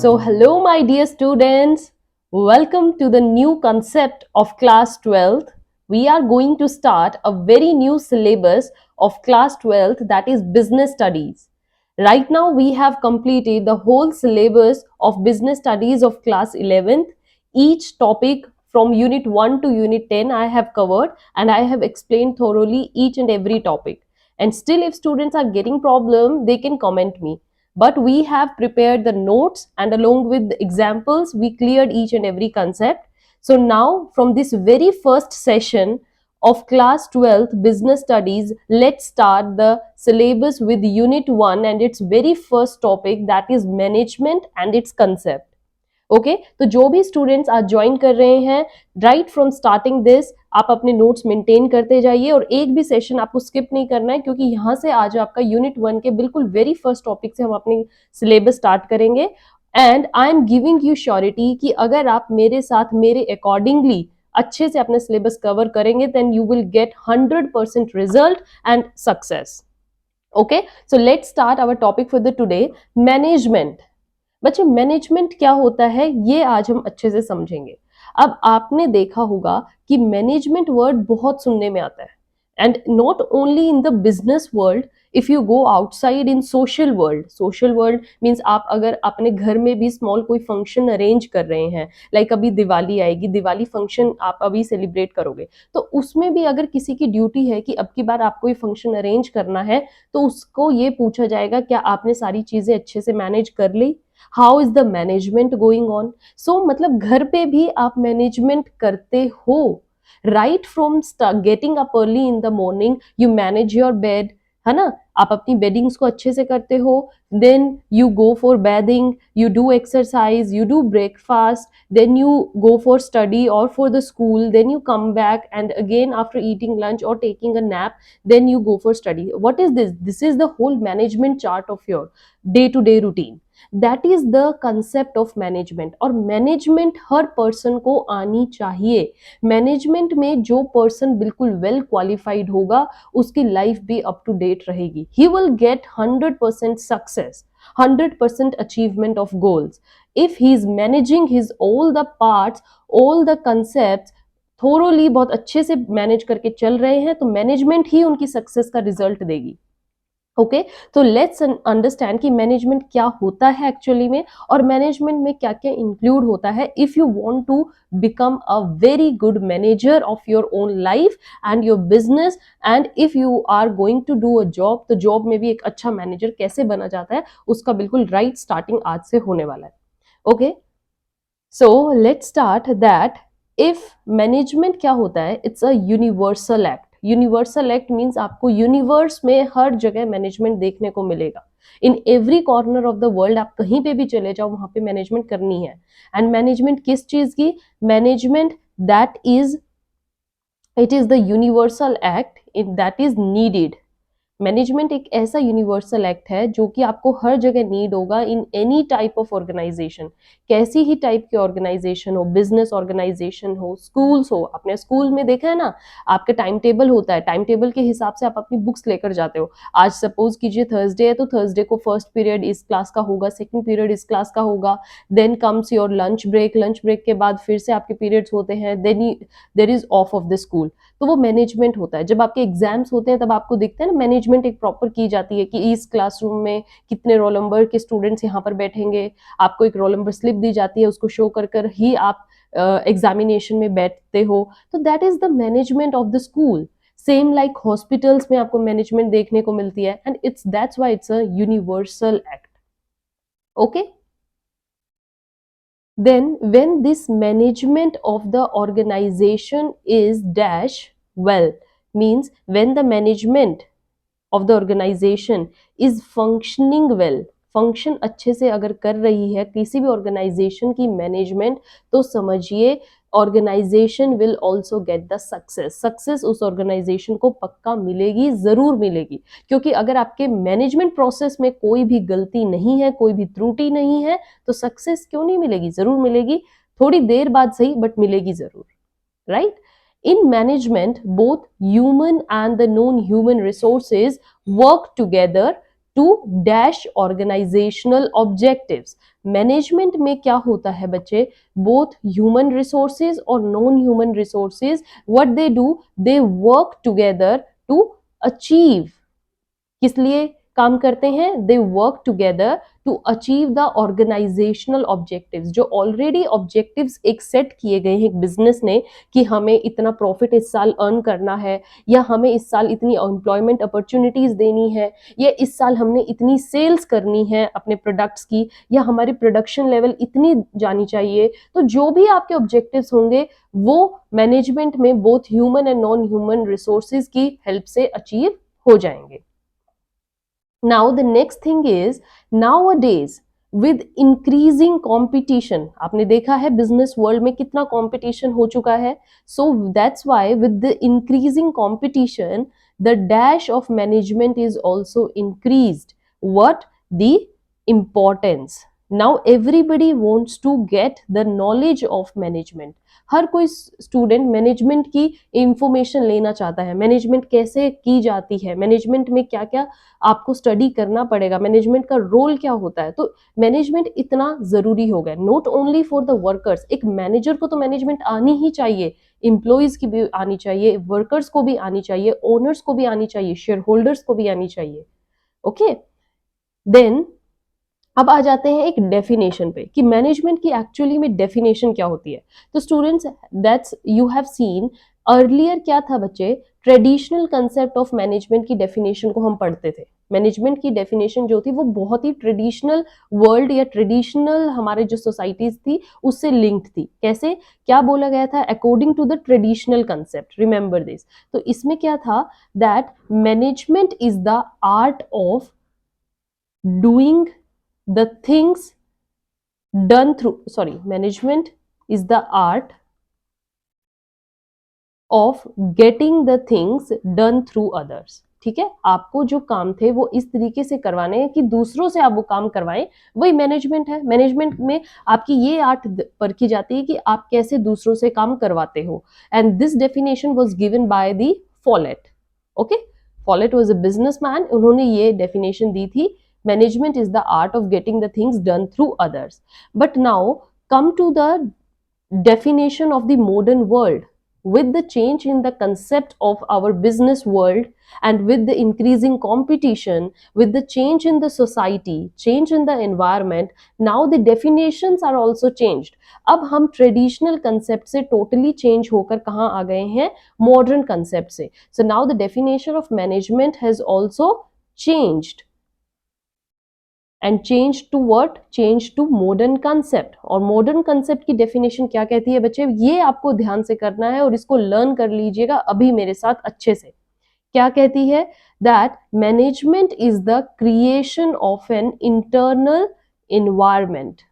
Hello, my dear students. Welcome to the new concept of class 12th. We are going to start a very new syllabus of class 12th, that is business studies. Right now, we have completed the whole syllabus of business studies of class 11th. Each topic from unit 1 to unit 10 I have covered, and I have explained thoroughly each and every topic. And still, if students are getting problem, they can comment me, but we have prepared the notes, and along with the examples we cleared each and every concept. So now, from this very first session of class 12th business studies, let's start the syllabus with unit 1 and its very first topic, that is management and its concept. Okay तो जो भी students आज join कर रहे हैं, right from starting this आप अपने notes maintain करते जाइए और एक भी सेशन आपको स्किप नहीं करना है, क्योंकि यहाँ से आज आपका यूनिट 1 के बिल्कुल वेरी फर्स्ट टॉपिक से हम अपनी सिलेबस स्टार्ट करेंगे. And I am giving you surety कि अगर आप मेरे साथ मेरे अकॉर्डिंगली अच्छे से अपने सिलेबस कवर करेंगे, then you will get 100% result and success. Okay, so let's start our topic for the today, management. बच्चे, मैनेजमेंट क्या होता है ये आज हम अच्छे से समझेंगे. अब आपने देखा होगा कि मैनेजमेंट वर्ड बहुत सुनने में आता है, and not only in the business world, if you go outside in social world means आप अगर अपने घर में भी स्मॉल कोई फंक्शन अरेंज कर रहे हैं, लाइक अभी दिवाली आएगी, दिवाली फंक्शन आप अभी सेलिब्रेट करोगे, तो उसमें भी अगर किसी की ड्यूटी है कि अब की बार आपको ये फंक्शन अरेंज करना है, तो उसको ये पूछा जाएगा क्या आपने सारी चीजें अच्छे से मैनेज कर ली, how is the management going on. So मतलब घर पे भी आप मैनेजमेंट करते हो, right from getting up early in the morning, you manage your bed, है ना, आप अपनी बेडिंग्स को अच्छे से करते हो, then you go for bathing, you do exercise, you do breakfast, then you go for study or for the school, then you come back and again after eating lunch or taking a nap, then you go for study. What is this? This is the whole management chart of your day to day routine. That is the concept of management. और management हर person को आनी चाहिए. Management में जो person बिल्कुल well qualified होगा, उसकी life भी अप टू डेट रहेगी. He will get 100% success, 100% achievement of goals if he is managing his all the parts, all the concepts thoroughly, बहुत अच्छे से मैनेज करके चल रहे हैं, तो मैनेजमेंट ही उनकी सक्सेस का रिजल्ट देगी. ओके, तो लेट्स अंडरस्टैंड कि मैनेजमेंट क्या होता है एक्चुअली में, और मैनेजमेंट में क्या क्या इंक्लूड होता है if you want to become a very good manager of your own life and your business, and if you are going to do a job, तो जॉब में भी एक अच्छा मैनेजर कैसे बना जाता है, उसका बिल्कुल राइट स्टार्टिंग आज से होने वाला है. Okay, so let's start that if management क्या होता है, it's a universal act. Universal act means आपको यूनिवर्स में हर जगह मैनेजमेंट देखने को मिलेगा. In every corner of the world आप कहीं पे भी चले जाओ, वहां पे मैनेजमेंट करनी है. एंड मैनेजमेंट किस चीज की? Management that is, it is the universal act that is needed. Management एक ऐसा यूनिवर्सल एक्ट है जो कि आपको हर जगह नीड होगा in any type of organisation. कैसी ही टाइप की ऑर्गेनाइजेशन हो, बिजनेस ऑर्गेनाइजेशन हो, स्कूल्स हो. आपने स्कूल में देखा है ना, आपका टाइम टेबल होता है, टाइम टेबल के हिसाब से आप अपनी बुक्स लेकर जाते हो. आज सपोज कीजिए थर्सडे है, तो थर्सडे को फर्स्ट पीरियड इस क्लास का होगा, सेकंड पीरियड इस क्लास का होगा, then comes your lunch break, lunch break के बाद फिर से आपके पीरियड्स होते हैं, then there is off off the school. तो वो मैनेजमेंट होता है. जब आपके एग्जाम्स होते हैं तब आपको दिखता है ना, मैनेजमेंट एक प्रॉपर की जाती है कि इस क्लासरूम में कितने रोल नंबर के स्टूडेंट्स यहाँ पर बैठेंगे, आपको एक रोल नंबर स्लिप दी जाती है, उसको शो कर कर ही आप एग्जामिनेशन में बैठते हो. तो that is the management of the school. Same like hospitals में आपको मैनेजमेंट देखने को मिलती है, and it's that's why it's a universal act. Okay, then when this management of the organization is dash well, means when the management of the organization is functioning well, function अच्छे से अगर कर रही है किसी भी ऑर्गेनाइजेशन की management, तो समझिए organisation will also get the success. Success उस ऑर्गेनाइजेशन को पक्का मिलेगी, जरूर मिलेगी. क्योंकि अगर आपके मैनेजमेंट प्रोसेस में कोई भी गलती नहीं है, कोई भी त्रुटि नहीं है, तो सक्सेस क्यों नहीं मिलेगी? जरूर मिलेगी, थोड़ी देर बाद सही, बट मिलेगी जरूर. Right? In management, both human and the non-human resources work together to dash organizational objectives. Management में क्या होता है बच्चे, बोथ ह्यूमन रिसोर्सेज और non human resources, what they do, they work together to achieve, किस लिए काम करते हैं, they work together to achieve the organizational objectives, जो ऑलरेडी ऑब्जेक्टिव्स एक सेट किए गए हैं एक बिजनेस ने, कि हमें इतना प्रॉफिट इस साल अर्न करना है, या हमें इस साल इतनी एम्प्लॉयमेंट अपॉर्चुनिटीज देनी है, या इस साल हमने इतनी सेल्स करनी है अपने प्रोडक्ट्स की, या हमारी प्रोडक्शन लेवल इतनी जानी चाहिए। तो जो भी आपके ऑब्जेक्टिव्स होंगे वो मैनेजमेंट में both human and non human resources की हेल्प से अचीव हो जाएंगे। Now the next thing is, nowadays with increasing competition, आपने देखा है बिजनेस वर्ल्ड में कितना कंपटीशन हो चुका है, so that's why with the increasing competition the dash of management is also increased. What? The importance. Now everybody wants to get the knowledge of management. हर कोई student management की information लेना चाहता है, मैनेजमेंट कैसे की जाती है, मैनेजमेंट में क्या क्या आपको स्टडी करना पड़ेगा, मैनेजमेंट का रोल क्या होता है। तो मैनेजमेंट इतना जरूरी हो गया, not only for the workers, एक मैनेजर को तो मैनेजमेंट आनी ही चाहिए, एम्प्लॉयज की भी आनी चाहिए, वर्कर्स को भी आनी चाहिए, ओनर्स को भी आनी चाहिए, शेयर होल्डर्स को भी आनी चाहिए। ओके, देन अब आ जाते हैं एक डेफिनेशन पे कि मैनेजमेंट की एक्चुअली में डेफिनेशन क्या होती है। तो students, that's you have seen earlier क्या था बच्चे, ट्रेडिशनल कंसेप्ट ऑफ मैनेजमेंट की डेफिनेशन को हम पढ़ते थे। मैनेजमेंट की डेफिनेशन जो थी वो बहुत ही ट्रेडिशनल वर्ल्ड या ट्रेडिशनल हमारे जो सोसाइटीज थी उससे लिंक्ड थी। कैसे, क्या बोला गया था, according to the traditional concept, remember this. तो इसमें क्या था, that management is the art of doing the things done through, sorry, management is the art of getting the things done through others। ठीक है, आपको जो काम थे वो इस तरीके से करवाने हैं कि दूसरों से आप वो काम करवाएं, वही मैनेजमेंट है। मैनेजमेंट में आपकी ये आर्ट परखी जाती है कि आप कैसे दूसरों से काम करवाते हो। And this definition was given by the Follett. Okay, Follett was a businessman, उन्होंने ये डेफिनेशन दी थी, management is the art of getting the things done through others। But now come to the definition of the modern world. With the change in the concept of our business world, and with the increasing competition, with the change in the society, change in the environment, now the definitions are also changed। अब हम traditional concept से totally change होकर कहाँ आ गए हैं, modern concept से। So now the definition of management has also changed and change to what, change to modern concept. और मॉडर्न कंसेप्ट की डेफिनेशन क्या कहती है बच्चे, ये आपको ध्यान से करना है और इसको लर्न कर लीजिएगा अभी मेरे साथ अच्छे से। क्या कहती है, that management is the creation of an internal environment.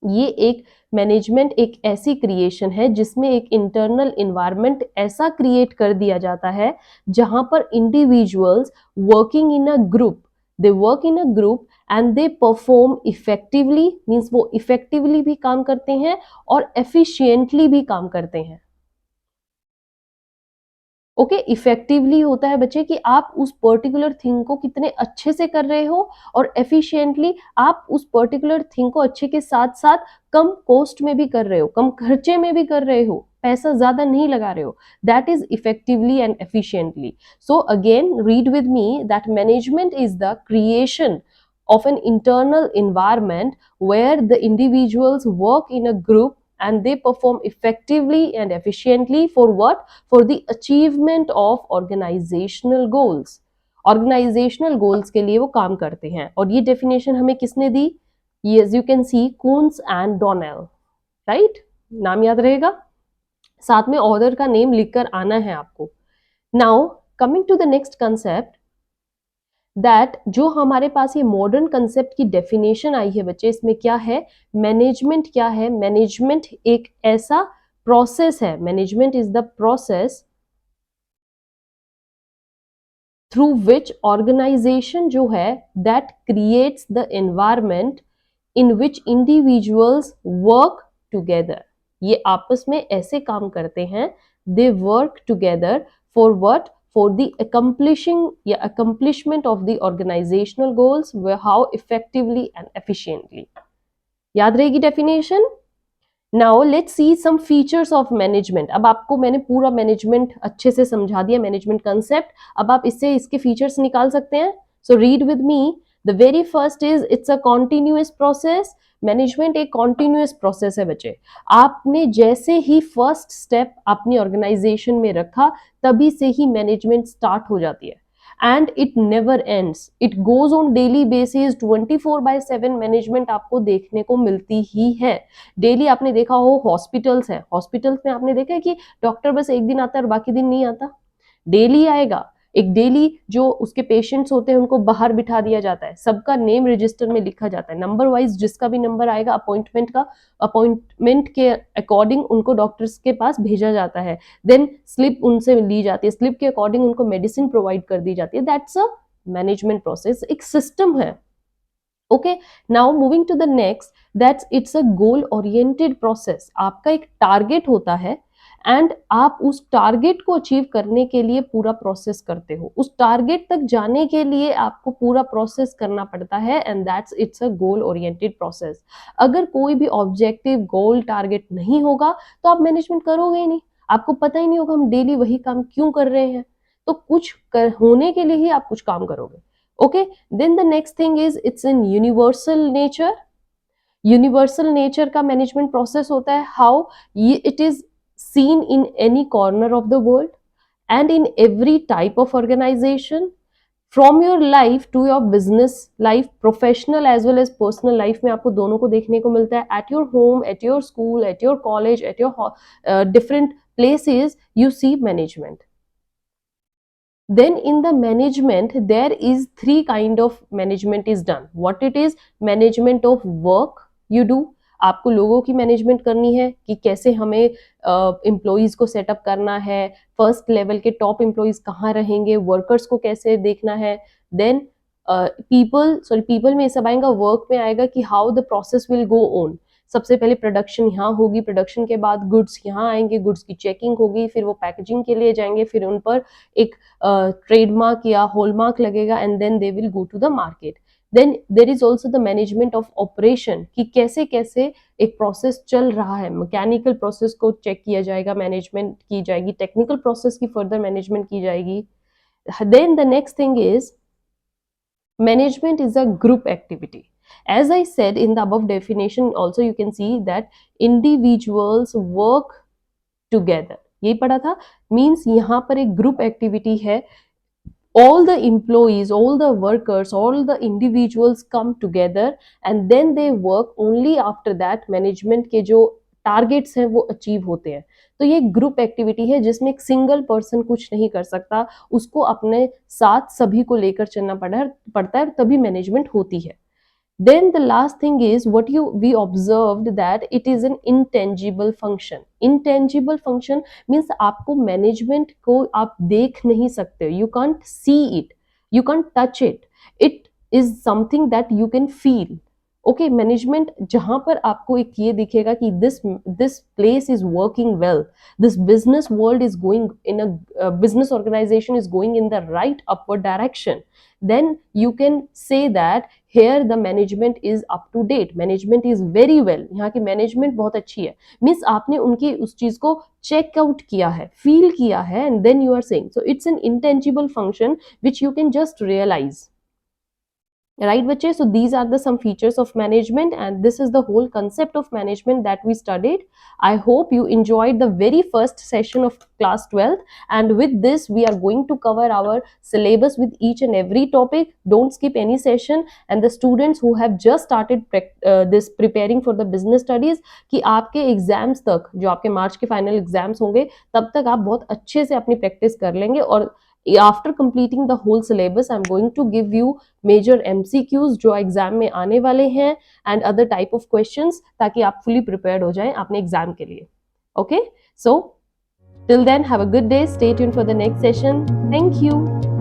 ये एक मैनेजमेंट एक ऐसी क्रिएशन है जिसमें एक इंटरनल इन्वायरमेंट ऐसा क्रिएट कर दिया जाता है जहां पर individuals working in a group, they work in a group and they perform effectively, means वो इफेक्टिवली भी काम करते हैं और एफिशिएंटली भी काम करते हैं। ओके, इफेक्टिवली होता है बच्चे कि आप उस पर्टिकुलर थिंग को कितने अच्छे से कर रहे हो, और एफिशिएंटली आप उस पर्टिकुलर थिंग को अच्छे के साथ साथ कम कॉस्ट में भी कर रहे हो, कम खर्चे में भी कर रहे हो, पैसा ज्यादा नहीं लगा रहे हो। That is effectively and efficiently. So again read with me, that management is the creation of an internal environment where the individuals work in a group and they perform effectively and efficiently for what, for the achievement of organizational goals। organizational goals के लिए वो काम करते हैं। और ये definition हमें किसने दी, as you can see, Kuhns and Donnell, right? नाम याद रहेगा, साथ में ऑथर का नेम लिखकर आना है आपको। Now coming to the next concept, that जो हमारे पास ये मॉडर्न कंसेप्ट की डेफिनेशन आई है बच्चे, इसमें क्या है, मैनेजमेंट क्या है, मैनेजमेंट एक ऐसा प्रोसेस है, management is the process through which organization जो है that creates the environment in which individuals work together. ये आपस में ऐसे काम करते हैं, they work together for what, for the accomplishing या accomplishment of the organizational goals, how effectively and efficiently। याद रहेगी definition? Now let's see some features of management. अब आपको मैंने पूरा मैनेजमेंट अच्छे से समझा दिया, मैनेजमेंट कंसेप्ट। अब आप इससे इसके फीचर्स निकाल सकते हैं। So read with me. The very first is it's a continuous process. Management एक कॉन्टिन्यूअस प्रोसेस है बच्चे। आपने जैसे ही फर्स्ट स्टेप अपनी ऑर्गेनाइजेशन में रखा तभी से ही मैनेजमेंट स्टार्ट हो जाती है, and it never ends, it goes on daily basis. 24/7 management आपको देखने को मिलती ही है। डेली आपने देखा हो हॉस्पिटल्स है, हॉस्पिटल्स में आपने देखा है कि डॉक्टर बस एक दिन आता है और बाकी दिन नहीं आता, डेली आएगा। एक डेली जो उसके पेशेंट्स होते हैं उनको बाहर बिठा दिया जाता है, सबका नेम रजिस्टर में लिखा जाता है, नंबर वाइज जिसका भी नंबर आएगा अपॉइंटमेंट के अकॉर्डिंग उनको डॉक्टर्स के पास भेजा जाता है। देन स्लिप उनसे ली जाती है, स्लिप के अकॉर्डिंग उनको मेडिसिन प्रोवाइड कर दी जाती है। दैट्स अ मैनेजमेंट प्रोसेस, एक सिस्टम है। Okay, now moving to the next, that's it's a goal oriented process. आपका एक टारगेट होता है एंड आप उस टारगेट को अचीव करने के लिए पूरा प्रोसेस करते हो, उस टारगेट तक जाने के लिए आपको पूरा प्रोसेस करना पड़ता है, and that's it's a goal oriented process. अगर कोई भी ऑब्जेक्टिव गोल टारगेट नहीं होगा तो आप मैनेजमेंट करोगे ही नहीं, आपको पता ही नहीं होगा हम डेली वही काम क्यों कर रहे हैं। तो होने के लिए ही आप कुछ काम करोगे। Okay, then the next thing is it's in universal nature. Universal nature का मैनेजमेंट प्रोसेस होता है how it is seen in any corner of the world and in every type of organization, from your life to your business life, professional as well as personal life में आपको दोनों को देखने को मिलता है। at your home, at your school, at your college, at your different places you see management. Then in the management there is three kind of management is done. What it is? Management of work you do, आपको लोगों की management करनी है कि कैसे हमें employees को setup करना है, फर्स्ट लेवल के टॉप एम्प्लॉयज कहाँ रहेंगे, वर्कर्स को कैसे देखना है। देन पीपल में सब आएगा, वर्क में आएगा कि how the process will go on. सबसे पहले प्रोडक्शन यहाँ होगी, प्रोडक्शन के बाद गुड्स यहाँ आएंगे, गुड्स की चेकिंग होगी, फिर वो पैकेजिंग के लिए जाएंगे, फिर उन पर एक ट्रेडमार्क या हॉलमार्क लगेगा, and then they will go to the market. Then there is also the management of operation कि कैसे कैसे एक प्रोसेस चल रहा है, मैकेनिकल प्रोसेस को चेक किया जाएगा, मैनेजमेंट की जाएगी, टेक्निकल प्रोसेस की फर्दर मैनेजमेंट की जाएगी। Then the next thing is management is a group activity. As I said in the above definition also you can see that individuals work together, यही पढ़ा था, means यहाँ पर एक group activity है, all the employees, all the workers, all the individuals come together and then they work, only after that management के जो targets हैं वो अचीव होते हैं। तो ये ग्रुप एक्टिविटी है जिसमें एक सिंगल पर्सन कुछ नहीं कर सकता, उसको अपने साथ सभी को लेकर चलना पड़ता है, तभी मैनेजमेंट होती है। Then the last thing is what we observed that it is an intangible function. Intangible function means आपको मैनेजमेंट को आप देख नहीं सकते, you can't see it, you can't touch it, it is something that you can feel. ओके, management जहां पर आपको एक ये दिखेगा कि this place is working well, this business world is going in a business organization is going in the right upward direction, then you can say that here the management is up to date, management is very well, यहाँ की management बहुत अच्छी है, means आपने उनकी उस चीज को चेकआउट किया है, फील किया है, and then you are saying, so it's an intangible function which you can just realize. Right bache, so these are the some features of management and this is the whole concept of management that we studied. I hope you enjoyed the very first session of class 12th, and with this we are going to cover our syllabus with each and every topic. Don't skip any session, and the students who have just started this preparing for the business studies कि आपके exams तक, जो आपके मार्च के final exams होंगे तब तक आप बहुत अच्छे से अपनी प्रैक्टिस कर लेंगे, और after completing the whole syllabus I'm going to give you major MCQs जो एग्जाम में आने वाले हैं and other type of questions ताकि आप fully prepared हो जाएं अपने एग्जाम के लिए। Okay, so till then have a good day, stay tuned for the next session, thank you।